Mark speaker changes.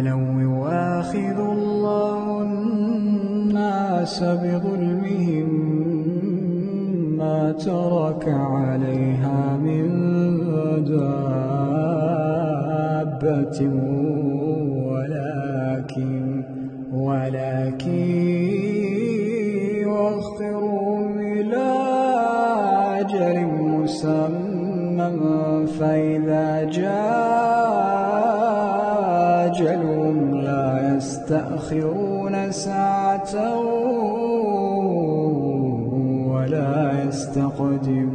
Speaker 1: لو يؤاخذ الله الناس بظلمهم ما ترك عليها من دابة ولكن يؤخرهم إلى أجل مسمى فإذا جاء أجلهم لا يستأخرون ساعة ولا يستقدمون.